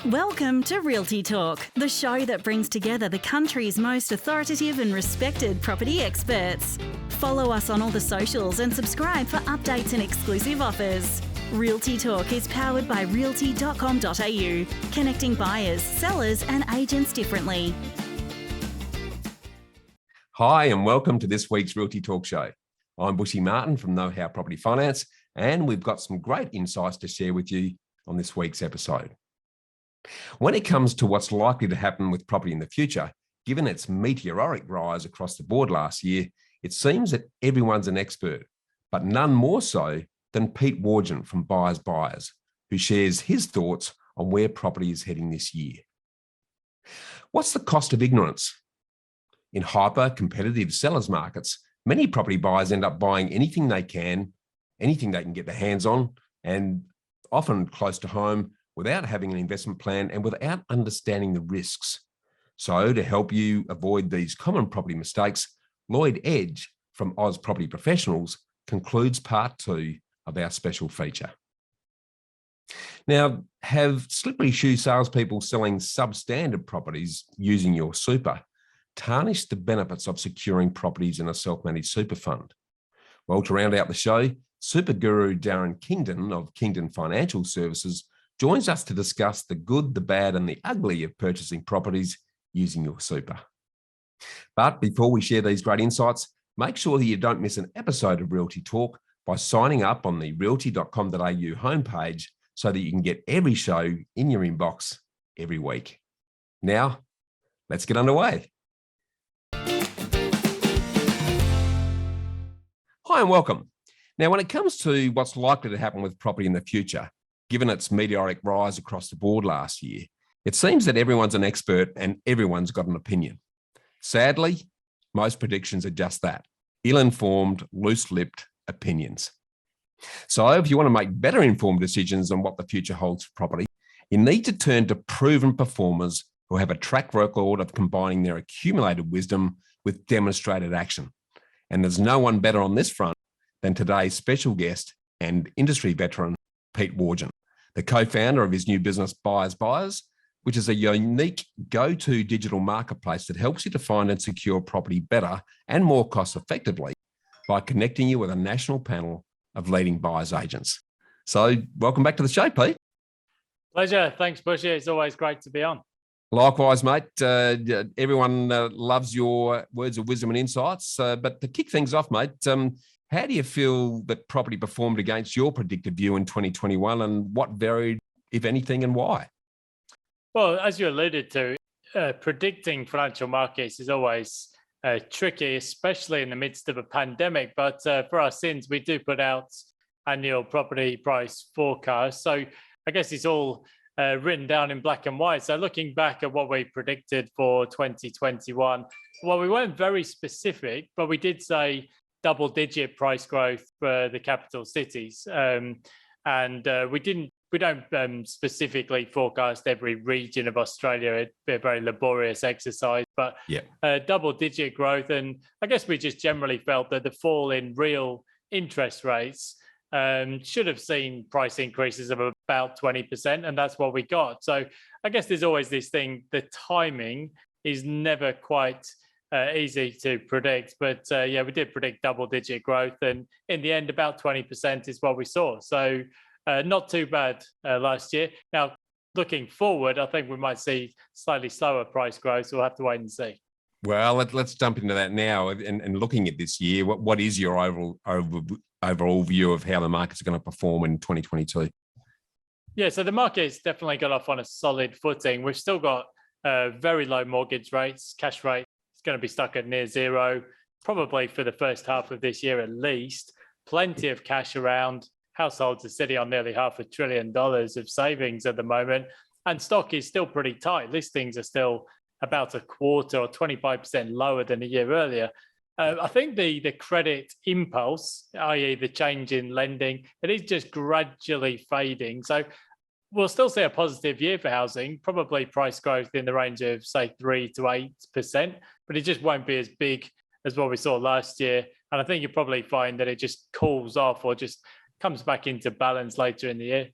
Welcome to Realty Talk, the show that brings together the country's most authoritative and respected property experts. Follow us on all the socials and subscribe for updates and exclusive offers. Realty Talk is powered by realty.com.au, connecting buyers, sellers and agents differently. Hi and welcome to this week's Realty Talk show. I'm Bushy Martin from Know How Property Finance, and we've got some great insights to share with you on this week's episode. When it comes to what's likely to happen with property in the future, given its meteoric rise across the board last year, it seems that everyone's an expert, but none more so than Pete Wargent from Buyers, who shares his thoughts on where property is heading this year. What's the cost of ignorance? In hyper-competitive sellers markets, many property buyers end up buying anything they can get their hands on, and often close to home, without having an investment plan and without understanding the risks. So to help you avoid these common property mistakes, Lloyd Edge from Aus Property Professionals concludes part 2 of our special feature. Now, have slippery shoe salespeople selling substandard properties using your super tarnished the benefits of securing properties in a self-managed super fund? Well, to round out the show, super guru Darren Kingdon of Kingdon Financial Services joins us to discuss the good, the bad and the ugly of purchasing properties using your super. But before we share these great insights, make sure that you don't miss an episode of Realty Talk by signing up on the realty.com.au homepage so that you can get every show in your inbox every week. Now, let's get underway. Hi and welcome. Now, when it comes to what's likely to happen with property in the future, given its meteoric rise across the board last year, it seems that everyone's an expert and everyone's got an opinion. Sadly, most predictions are just that, ill-informed, loose-lipped opinions. So if you want to make better informed decisions on what the future holds for property, you need to turn to proven performers who have a track record of combining their accumulated wisdom with demonstrated action. And there's no one better on this front than today's special guest and industry veteran, Pete Wargent, the co-founder of his new business, Buyers, which is a unique go-to digital marketplace that helps you to find and secure property better and more cost-effectively by connecting you with a national panel of leading buyers agents. So welcome back to the show, Pete. Pleasure. Thanks, Bushy. It's always great to be on. Likewise, mate. Everyone loves your words of wisdom and insights. But to kick things off, mate, how do you feel that property performed against your predicted view in 2021, and what varied, if anything, and why? Well, as you alluded to, predicting financial markets is always tricky, especially in the midst of a pandemic. But for our sins, we do put out annual property price forecasts. So I guess it's all written down in black and white. So looking back at what we predicted for 2021, well, we weren't very specific, but we did say double-digit price growth for the capital cities, and we don't specifically forecast every region of Australia. It'd be a very laborious exercise, but double-digit growth. And I guess we just generally felt that the fall in real interest rates should have seen price increases of about 20%, and that's what we got. So I guess there's always this thing: the timing is never quite easy to predict, but we did predict double-digit growth, and in the end, about 20% is what we saw. So not too bad last year. Now, looking forward, I think we might see slightly slower price growth, so we'll have to wait and see. Well, let's jump into that now. And looking at this year, what is your overall view of how the market's going to perform in 2022? Yeah, so the market's definitely got off on a solid footing. We've still got very low mortgage rates. Cash rate going to be stuck at near zero, probably for the first half of this year at least. Plenty of cash around. Households are sitting on nearly $500 billion of savings at the moment, and stock is still pretty tight. Listings are still about a quarter or 25% lower than a year earlier. I think the credit impulse, i.e. the change in lending, it is just gradually fading. So we'll still see a positive year for housing, probably price growth in the range of, say, 3 to 8%, but it just won't be as big as what we saw last year. And I think you'll probably find that it just cools off or just comes back into balance later in the year.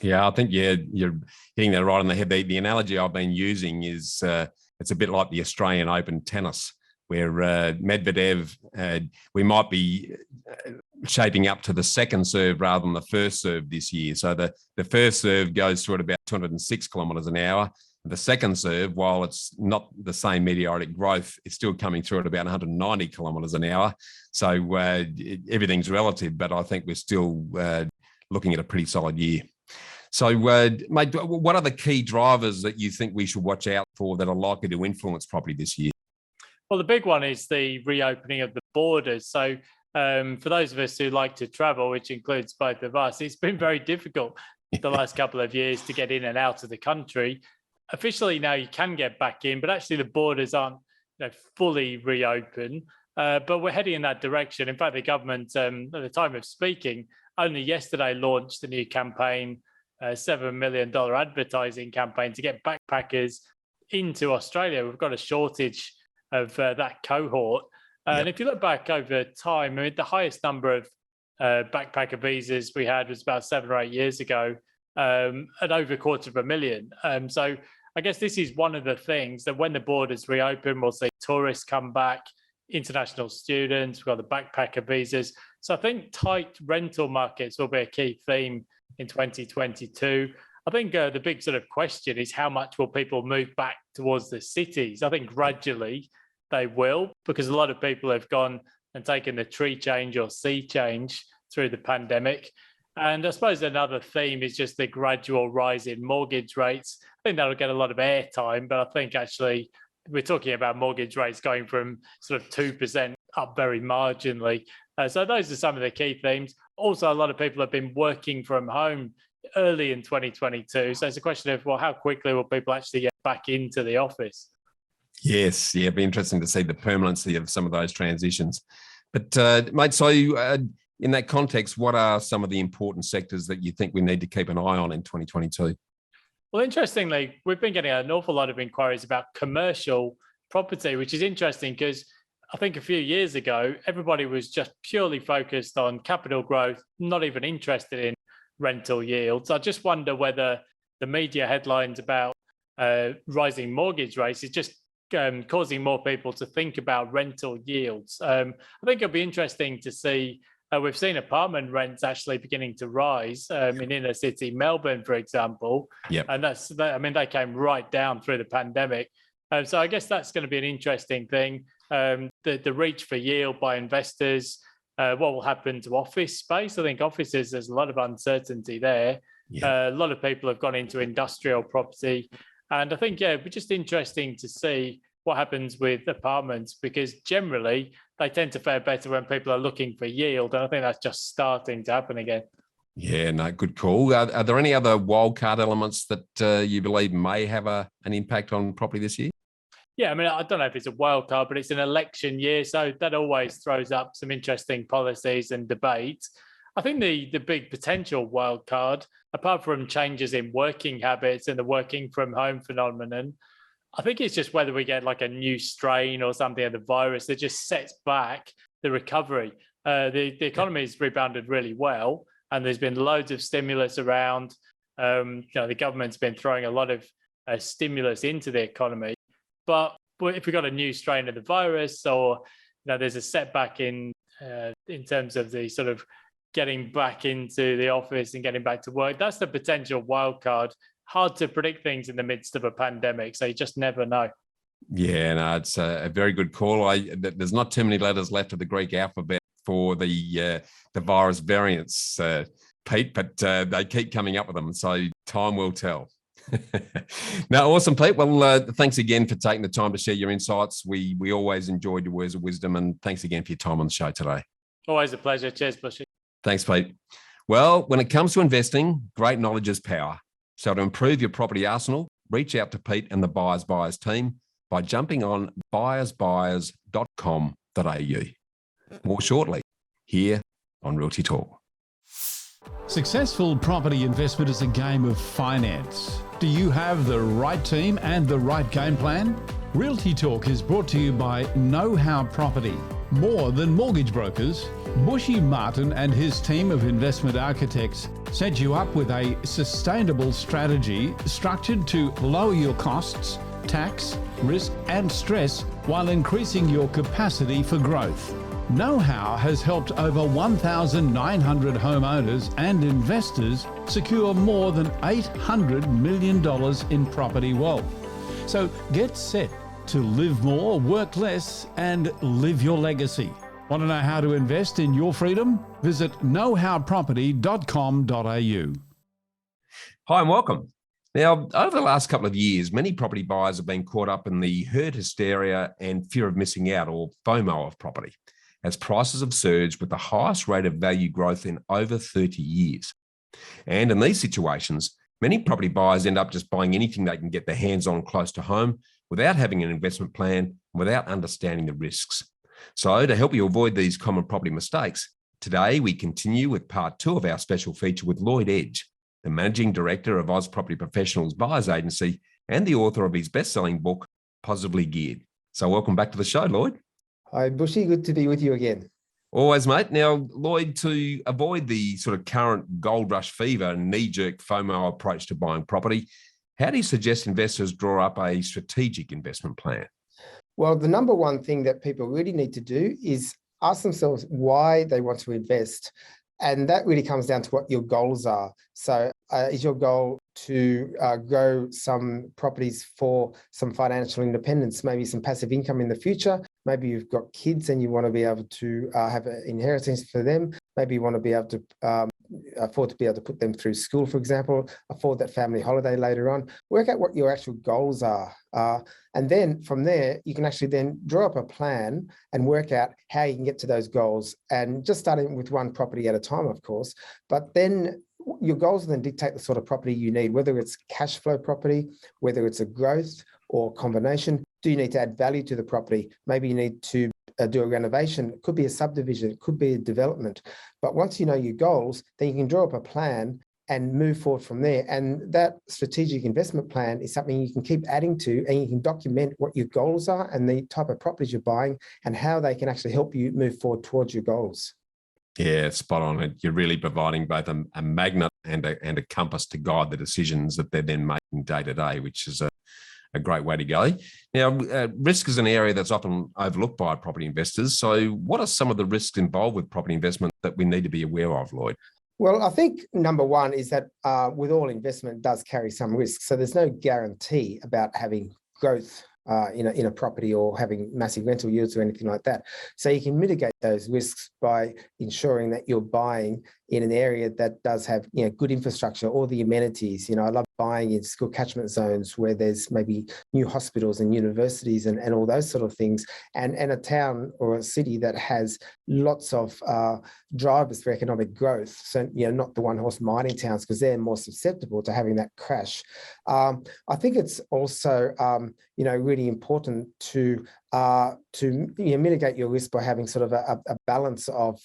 Yeah, I think you're hitting that right on the head. The analogy I've been using is it's a bit like the Australian Open tennis, where Medvedev, we might be shaping up to the second serve rather than the first serve this year. So the first serve goes through at about 206 kilometres an hour. The second serve, while it's not the same meteoric growth, it's still coming through at about 190 kilometres an hour. So everything's relative, but I think we're still looking at a pretty solid year. So, mate, what are the key drivers that you think we should watch out for that are likely to influence property this year? Well, the big one is the reopening of the borders. So for those of us who like to travel, which includes both of us, it's been very difficult the last couple of years to get in and out of the country. Officially now you can get back in, but actually the borders aren't fully reopened. But we're heading in that direction. In fact, the government, at the time of speaking, only yesterday launched a new campaign, a $7 million advertising campaign to get backpackers into Australia. We've got a shortage of that cohort. And if you look back over time, I mean, the highest number of backpacker visas we had was about 7 or 8 years ago, at over 250,000. So I guess this is one of the things that when the borders reopen, we'll see tourists come back, international students, we've got the backpacker visas. So I think tight rental markets will be a key theme in 2022. I think the big sort of question is how much will people move back towards the cities? I think gradually they will, because a lot of people have gone and taken the tree change or sea change through the pandemic. And I suppose another theme is just the gradual rise in mortgage rates. I think that'll get a lot of airtime, but I think actually we're talking about mortgage rates going from sort of 2% up very marginally. So those are some of the key themes. Also, a lot of people have been working from home early in 2022. So it's a question of, well, how quickly will people actually get back into the office? Yes, yeah, it'd be interesting to see the permanency of some of those transitions. But mate, so in that context, what are some of the important sectors that you think we need to keep an eye on in 2022? Well, interestingly, we've been getting an awful lot of inquiries about commercial property, which is interesting because I think a few years ago, everybody was just purely focused on capital growth, not even interested in rental yields. I just wonder whether the media headlines about rising mortgage rates is just causing more people to think about rental yields. I think it'll be interesting to see. We've seen apartment rents actually beginning to rise in inner city Melbourne, for example. Yep. And they came right down through the pandemic. So I guess that's going to be an interesting thing. The reach for yield by investors, what will happen to office space? I think offices, there's a lot of uncertainty there. Yeah. A lot of people have gone into industrial property. And I think, it'd be just interesting to see what happens with apartments, because generally they tend to fare better when people are looking for yield. And I think that's just starting to happen again. Yeah, no, good call. Are there any other wildcard elements that you believe may have an impact on property this year? Yeah, I mean, I don't know if it's a wild card, but it's an election year, so that always throws up some interesting policies and debate. I think the big potential wild card, apart from changes in working habits and the working from home phenomenon, I think it's just whether we get like a new strain or something of the virus that just sets back the recovery. The economy has rebounded really well, and there's been loads of stimulus around. The government's been throwing a lot of stimulus into the economy. But if we got a new strain of the virus, or there's a setback in terms of the sort of getting back into the office and getting back to work, that's the potential wild card. Hard to predict things in the midst of a pandemic, so you just never know. Yeah, no, it's a very good call. There's not too many letters left of the Greek alphabet for the virus variants, Pete, but they keep coming up with them, so time will tell. No, awesome, Pete. Well, thanks again for taking the time to share your insights. We always enjoyed your words of wisdom, and thanks again for your time on the show today. Always a pleasure. Cheers, Bushy. Thanks, Pete. Well, when it comes to investing, great knowledge is power. So to improve your property arsenal, reach out to Pete and the Buyers Buyers team by jumping on buyersbuyers.com.au. More shortly, here on Realty Talk. Successful property investment is a game of finance. Do you have the right team and the right game plan? Realty Talk is brought to you by Know How Property. More than mortgage brokers, Bushy Martin and his team of investment architects set you up with a sustainable strategy structured to lower your costs, tax, risk and stress while increasing your capacity for growth. Know-how has helped over 1,900 homeowners and investors secure more than $800 million in property wealth. So get set to live more, work less and live your legacy. Want to know how to invest in your freedom? Visit knowhowproperty.com.au. Hi and welcome. Now, over the last couple of years, many property buyers have been caught up in the herd hysteria and fear of missing out, or FOMO, of property, as prices have surged with the highest rate of value growth in over 30 years. And in these situations, many property buyers end up just buying anything they can get their hands on close to home without having an investment plan, without understanding the risks. So to help you avoid these common property mistakes, today we continue with part 2 of our special feature with Lloyd Edge, the Managing Director of Aus Property Professionals Buyers Agency and the author of his best-selling book, Positively Geared. So welcome back to the show, Lloyd. Hi, Bushy. Good to be with you again. Always, mate. Now, Lloyd, to avoid the sort of current gold rush fever and knee-jerk FOMO approach to buying property, how do you suggest investors draw up a strategic investment plan? Well, the number one thing that people really need to do is ask themselves why they want to invest. And that really comes down to what your goals are. So is your goal to grow some properties for some financial independence, maybe some passive income in the future? Maybe you've got kids and you want to be able to have an inheritance for them. Maybe you want to be able to afford to be able to put them through school, for example, afford that family holiday later on. Work out what your actual goals are. And then from there, you can actually then draw up a plan and work out how you can get to those goals. And just starting with one property at a time, of course. But then your goals then dictate the sort of property you need, whether it's cash flow property, whether it's a growth or combination. Do you need to add value to the property? Maybe you need to do a renovation. It could be a subdivision, it could be a development. But once you know your goals, then you can draw up a plan and move forward from there. And that strategic investment plan is something you can keep adding to, and you can document what your goals are and the type of properties you're buying and how they can actually help you move forward towards your goals. Yeah, spot on. You're really providing both a magnet and a compass to guide the decisions that they're then making day to day, which is a great way to go. Now, risk is an area that's often overlooked by property investors. So what are some of the risks involved with property investment that we need to be aware of, Lloyd? Well, I think number one is that with all investment, it does carry some risk. So there's no guarantee about having growth in a property or having massive rental yields or anything like that. So you can mitigate those risks by ensuring that you're buying in an area that does have good infrastructure, all the amenities. I love buying in school catchment zones where there's maybe new hospitals and universities and all those sort of things, and a town or a city that has lots of drivers for economic growth. So not the one-horse mining towns, because they're more susceptible to having that crash. I think it's also really important to mitigate your risk by having sort of a balance of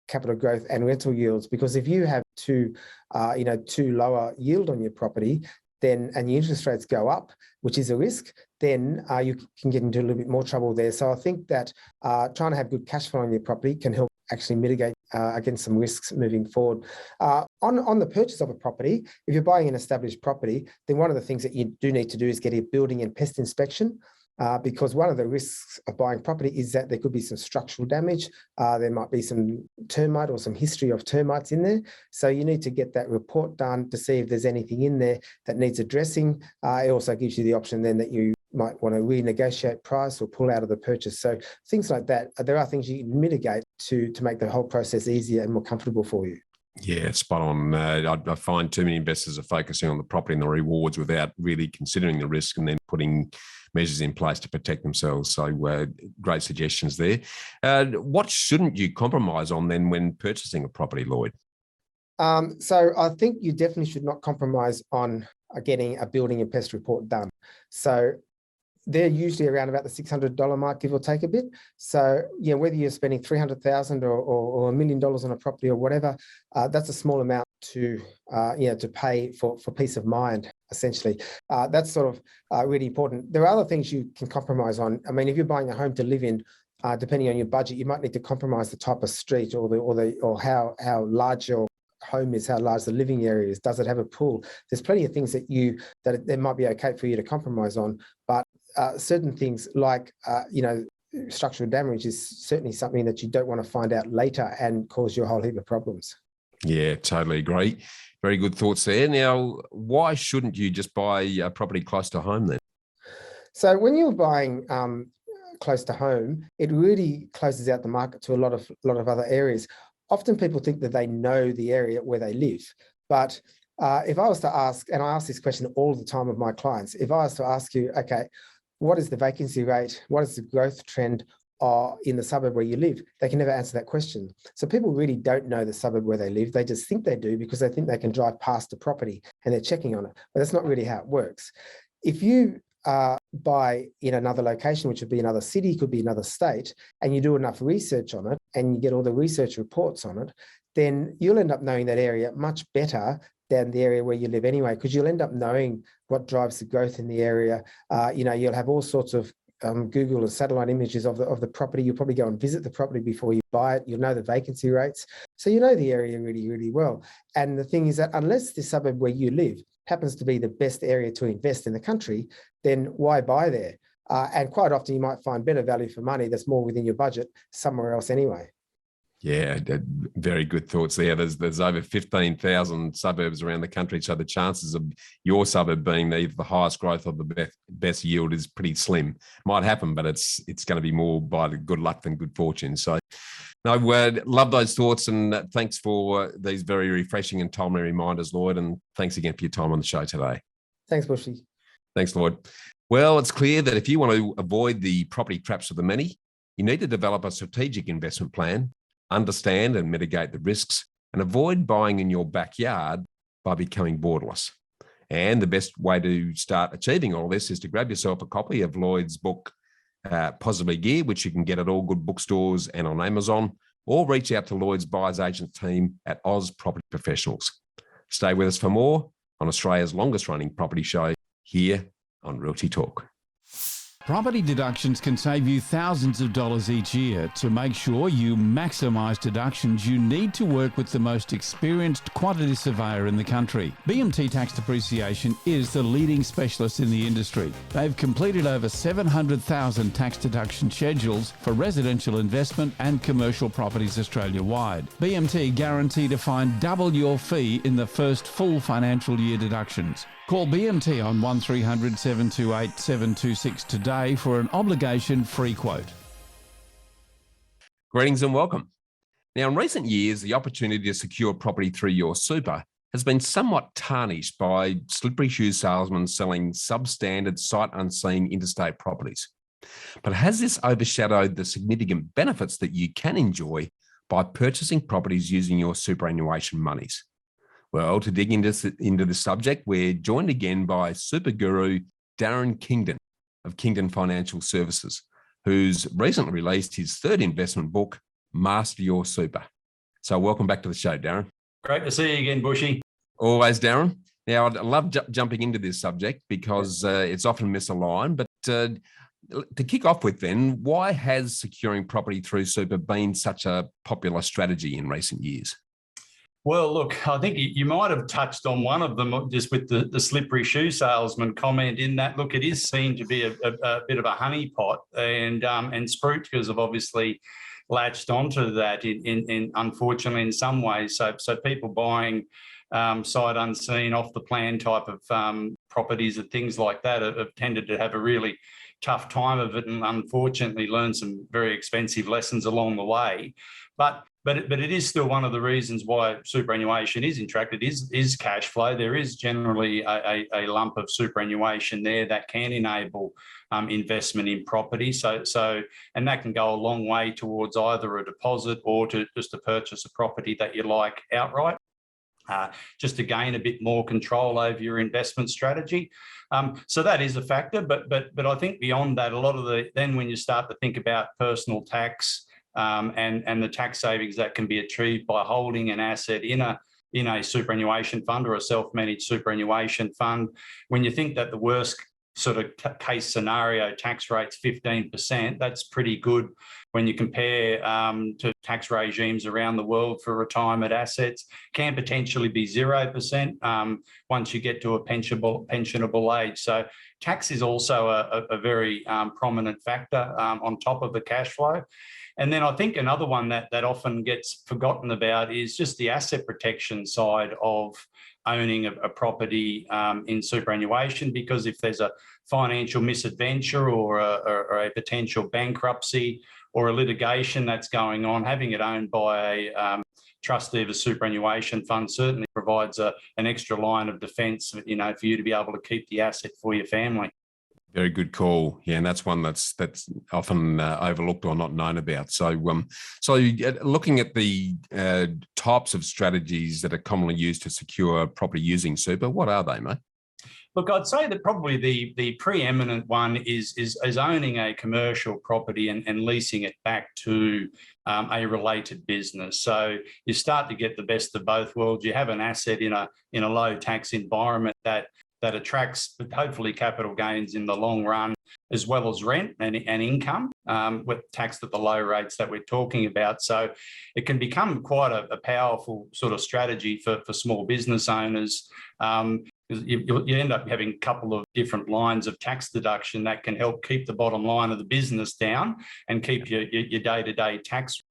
capital growth and rental yields, because if you have too lower yield on your property, then and your interest rates go up, which is a risk, then you can get into a little bit more trouble there. So I think that trying to have good cash flow on your property can help actually mitigate against some risks moving forward. On the purchase of a property, if you're buying an established property, then one of the things that you do need to do is get a building and pest inspection. Because one of the risks of buying property is that there could be some structural damage. There might be some termite or some history of termites in there. So you need to get that report done to see if there's anything in there that needs addressing. It also gives you the option then that you might want to renegotiate price or pull out of the purchase. So things like that, there are things you can mitigate to make the whole process easier and more comfortable for you. Yeah, spot on. I find too many investors are focusing on the property and the rewards without really considering the risk and then putting measures in place to protect themselves. So great suggestions there. What shouldn't you compromise on then when purchasing a property, Lloyd? So I think you definitely should not compromise on getting a building and pest report done. So they're usually around about the $600 mark, give or take a bit. So, whether you're spending $300,000 or $1 million on a property or whatever, that's a small amount to pay for peace of mind, essentially. That's sort of really important. There are other things you can compromise on. I mean, if you're buying a home to live in, depending on your budget, you might need to compromise the type of street or how large your home is, how large the living area is. Does it have a pool? There's plenty of things that it might be okay for you to compromise on, but certain things like structural damage is certainly something that you don't want to find out later and cause you a whole heap of problems. Yeah, totally agree. Very good thoughts there. Now, why shouldn't you just buy a property close to home then? So when you're buying close to home, it really closes out the market to a lot of other areas. Often people think that they know the area where they live, but if I was to ask, and I ask this question all the time of my clients, if I was to ask you, okay, what is the vacancy rate? What is the growth trend in the suburb where you live? They can never answer that question. So people really don't know the suburb where they live. They just think they do because they think they can drive past a property and they're checking on it, but that's not really how it works. If you buy in another location, which would be another city, could be another state, and you do enough research on it and you get all the research reports on it, then you'll end up knowing that area much better than the area where you live anyway, because you'll end up knowing what drives the growth in the area. You'll have all sorts of Google and satellite images of the property. You'll probably go and visit the property before you buy it. You'll know the vacancy rates. So you know the area really, really well. And the thing is that unless the suburb where you live happens to be the best area to invest in the country, then why buy there? And quite often you might find better value for money that's more within your budget somewhere else anyway. Yeah, very good thoughts there. There's over 15,000 suburbs around the country, so the chances of your suburb being the highest growth or the best yield is pretty slim. Might happen, but it's going to be more by the good luck than good fortune. So, no, love those thoughts, and thanks for these very refreshing and timely reminders, Lloyd, and thanks again for your time on the show today. Thanks, Bushy. Thanks, Lloyd. Well, it's clear that if you want to avoid the property traps of the many, you need to develop a strategic investment plan, understand and mitigate the risks, and avoid buying in your backyard by becoming borderless. And the best way to start achieving all this is to grab yourself a copy of Lloyd's book, Positively Geared, which you can get at all good bookstores and on Amazon, or reach out to Lloyd's buyers agent team at Aus Property Professionals. Stay with us for more on Australia's longest running property show here on Realty Talk. Property deductions can save you thousands of dollars each year. To make sure you maximise deductions, you need to work with the most experienced quantity surveyor in the country. BMT Tax Depreciation is the leading specialist in the industry. They've completed over 700,000 tax deduction schedules for residential investment and commercial properties Australia-wide. BMT guarantee to find double your fee in the first full financial year deductions. Call BMT on 1300 728 726 today for an obligation-free quote. Greetings and welcome. Now, in recent years, the opportunity to secure property through your super has been somewhat tarnished by slippery shoe salesmen selling substandard, sight unseen interstate properties. But has this overshadowed the significant benefits that you can enjoy by purchasing properties using your superannuation monies? Well, to dig into the subject, we're joined again by super guru Darren Kingdon of Kingdon Financial Services, who's recently released his third investment book, Master Your Super. So welcome back to the show, Darren. Great to see you again, Bushy. Always, Darren. Now, I'd love jumping into this subject because it's often misaligned, but to kick off with then, why has securing property through super been such a popular strategy in recent years? Well, look, I think you might have touched on one of them just with the slippery shoe salesman comment in that, look, it is seen to be a bit of a honeypot, and spruikers have obviously latched onto that in unfortunately in some ways. So people buying sight unseen, off the plan type of properties and things like that have tended to have a really tough time of it and unfortunately learn some very expensive lessons along the way. But it is still one of the reasons why superannuation is attracted is cash flow. There is generally a lump of superannuation there that can enable investment in property. And that can go a long way towards either a deposit or just to purchase a property that you like outright. Just to gain a bit more control over your investment strategy. So that is a factor, but I think beyond that, a lot of then when you start to think about personal tax and the tax savings that can be achieved by holding an asset in a superannuation fund or a self-managed superannuation fund, when you think that the worst sort of case scenario tax rates 15%. That's pretty good when you compare to tax regimes around the world for retirement assets. Can potentially be 0% once you get to a pensionable age. So tax is also a very prominent factor on top of the cash flow. And then I think another one that often gets forgotten about is just the asset protection side of owning a property in superannuation, because if there's a financial misadventure or a potential bankruptcy or a litigation that's going on, having it owned by a trustee of a superannuation fund certainly provides an extra line of defence, for you to be able to keep the asset for your family. Very good call. Yeah, and that's one that's often overlooked or not known about. So looking at the types of strategies that are commonly used to secure property using super, what are they, mate? Look, I'd say that probably the preeminent one is owning a commercial property and leasing it back to a related business. So you start to get the best of both worlds. You have an asset in a low tax environment that attracts hopefully capital gains in the long run, as well as rent and income with taxed at the low rates that we're talking about. So it can become quite a powerful sort of strategy for small business owners. You end up having a couple of different lines of tax deduction that can help keep the bottom line of the business down and keep your day-to-day tax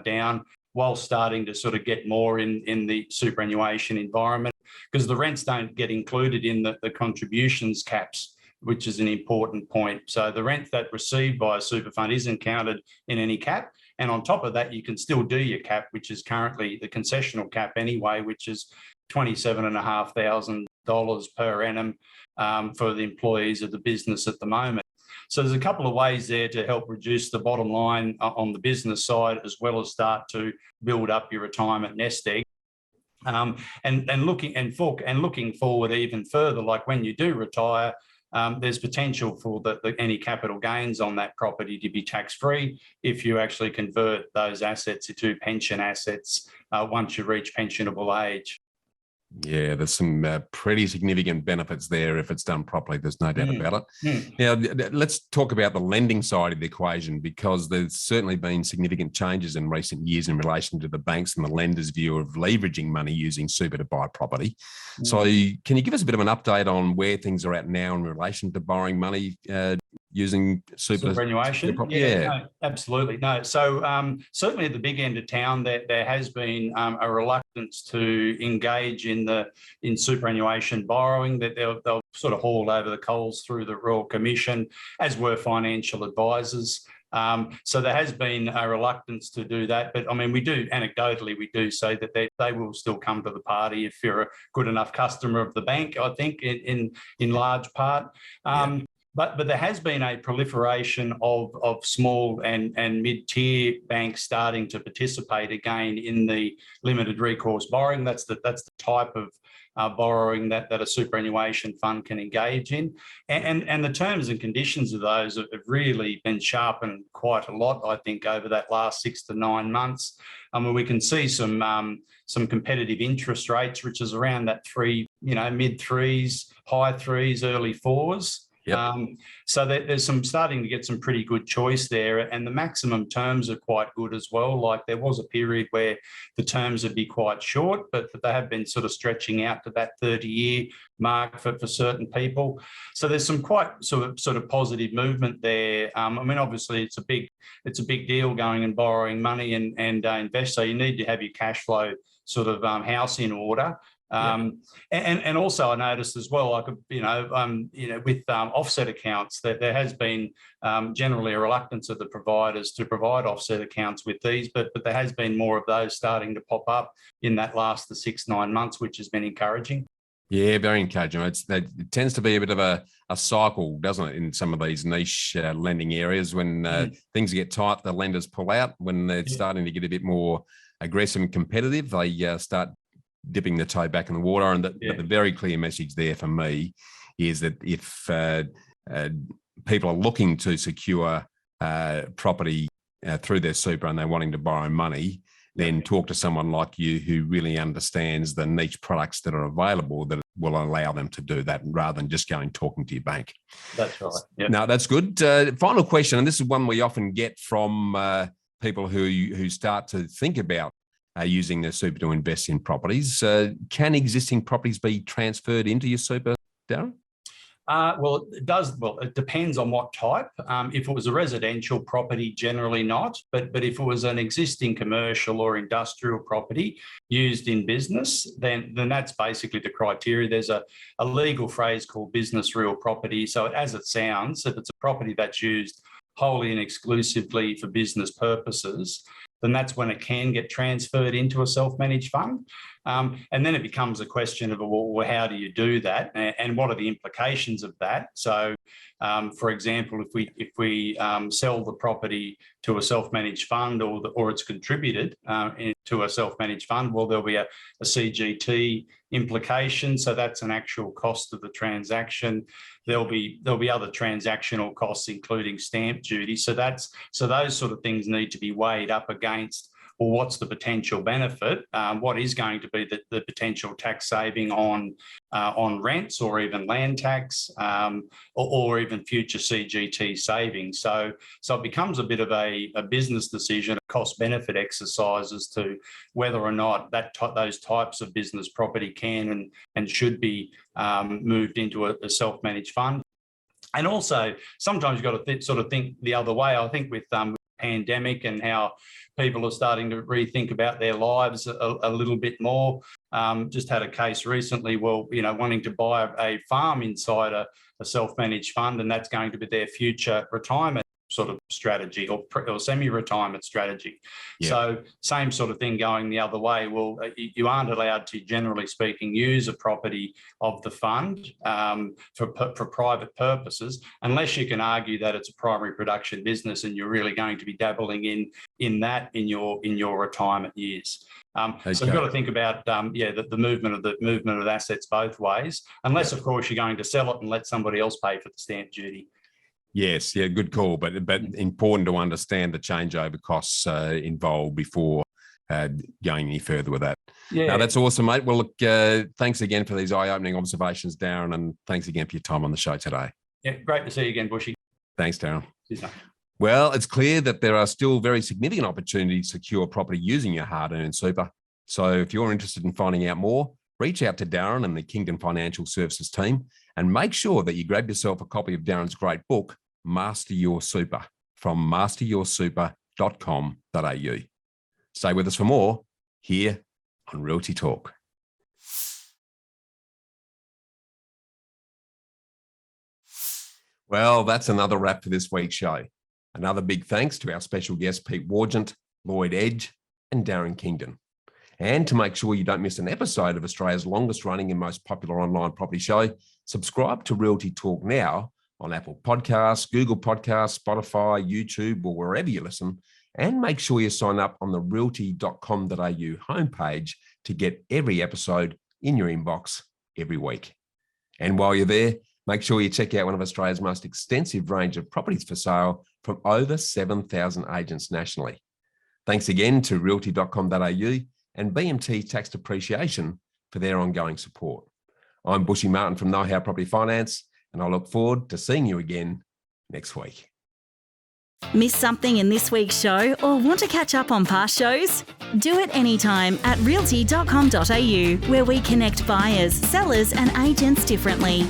down, while starting to sort of get more in the superannuation environment, because the rents don't get included in the contributions caps, which is an important point. So the rent that received by a super fund isn't counted in any cap. And on top of that, you can still do your cap, which is currently the concessional cap anyway, which is $27,500 per annum for the employees of the business at the moment. So there's a couple of ways there to help reduce the bottom line on the business side, as well as start to build up your retirement nest egg. And looking forward even further, like when you do retire, there's potential for any capital gains on that property to be tax-free if you actually convert those assets into pension assets once you reach pensionable age. Yeah, there's some pretty significant benefits there if it's done properly. There's no doubt about it. Now, let's talk about the lending side of the equation, because there's certainly been significant changes in recent years in relation to the banks and the lenders' view of leveraging money using super to buy property. So can you give us a bit of an update on where things are at now in relation to borrowing money using superannuation? No, absolutely. No. So certainly at the big end of town, there has been a reluctance to engage in superannuation borrowing, that they'll sort of haul over the coals through the Royal Commission, as were financial advisors. So there has been a reluctance to do that. But I mean, we do say that they will still come to the party if you're a good enough customer of the bank, I think, in large part. But there has been a proliferation of small and mid-tier banks starting to participate again in the limited recourse borrowing. That's the type of borrowing that a superannuation fund can engage in. And the terms and conditions of those have really been sharpened quite a lot, I think, over that last 6 to 9 months. I mean, we can see some competitive interest rates, which is around that mid threes, high threes, early fours. Yep. So there's starting to get some pretty good choice there, and the maximum terms are quite good as well. Like there was a period where the terms would be quite short, but they have been sort of stretching out to that 30-year mark for certain people. So there's some quite sort of positive movement there. I mean, obviously it's a big deal going and borrowing money and invest. So you need to have your cash flow sort of house in order. And also I noticed as well, like, with offset accounts, that there has been generally a reluctance of the providers to provide offset accounts with these, but there has been more of those starting to pop up in that last 6-9 months, which has been encouraging. Yeah, very encouraging. It tends to be a bit of a cycle, doesn't it, in some of these niche lending areas. When things get tight, the lenders pull out. When they're starting to get a bit more aggressive and competitive, they start dipping the toe back in the water. And but the very clear message there for me is that if people are looking to secure property through their super and they're wanting to borrow money, then talk to someone like you who really understands the niche products that are available that will allow them to do that rather than just going talking to your bank. That's right. Yep. No, that's good. Final question, and this is one we often get from people who start to think about using their super to invest in properties. Can existing properties be transferred into your super, Darren? Well, it does. Well, it depends on what type. If it was a residential property, generally not. But if it was an existing commercial or industrial property used in business, then that's basically the criteria. There's a legal phrase called business real property. So as it sounds, if it's a property that's used wholly and exclusively for business purposes, then that's when it can get transferred into a self-managed fund. And then it becomes a question of, well, how do you do that? And what are the implications of that? So, for example, if we sell the property to a self-managed fund or it's contributed to a self-managed fund, well, there'll be a CGT implication. So that's an actual cost of the transaction. There'll be other transactional costs, including stamp duty. So those sort of things need to be weighed up against, well, what's the potential benefit? What is going to be the potential tax saving on rents or even land tax or even future CGT savings? So it becomes a bit of a business decision, a cost benefit exercise as to whether or not those types of business property can and should be moved into a self-managed fund. And also, sometimes you've got to sort of think the other way. I think with pandemic and how people are starting to rethink about their lives a little bit more. Just had a case recently, wanting to buy a farm inside a self-managed fund, and that's going to be their future retirement sort of strategy or semi-retirement strategy. Yeah. So same sort of thing going the other way. Well, you aren't allowed to, generally speaking, use a property of the fund for private purposes unless you can argue that it's a primary production business and you're really going to be dabbling in that in your retirement years. Okay. So you've got to think about the movement of assets both ways, unless of course you're going to sell it and let somebody else pay for the stamp duty. Yes, yeah, good call, but important to understand the changeover costs involved before going any further with that. Yeah, no, that's awesome, mate. Well, look, thanks again for these eye-opening observations, Darren, and thanks again for your time on the show today. Yeah, great to see you again, Bushy. Thanks, Darren. Cheers, mate. Well, it's clear that there are still very significant opportunities to secure property using your hard-earned super. So if you're interested in finding out more, reach out to Darren and the Kingdon Financial Services team and make sure that you grab yourself a copy of Darren's great book, Master Your Super, from masteryoursuper.com.au. Stay with us for more here on Realty Talk. Well, that's another wrap for this week's show. Another big thanks to our special guests, Pete Wargent, Lloyd Edge, and Darren Kingdon. And to make sure you don't miss an episode of Australia's longest running and most popular online property show, subscribe to Realty Talk now on Apple Podcasts, Google Podcasts, Spotify, YouTube, or wherever you listen. And make sure you sign up on the realty.com.au homepage to get every episode in your inbox every week. And while you're there, make sure you check out one of Australia's most extensive range of properties for sale from over 7,000 agents nationally. Thanks again to realty.com.au and BMT Tax Depreciation for their ongoing support. I'm Bushy Martin from Know How Property Finance, and I look forward to seeing you again next week. Miss something in this week's show or want to catch up on past shows? Do it anytime at realty.com.au, where we connect buyers, sellers and agents differently.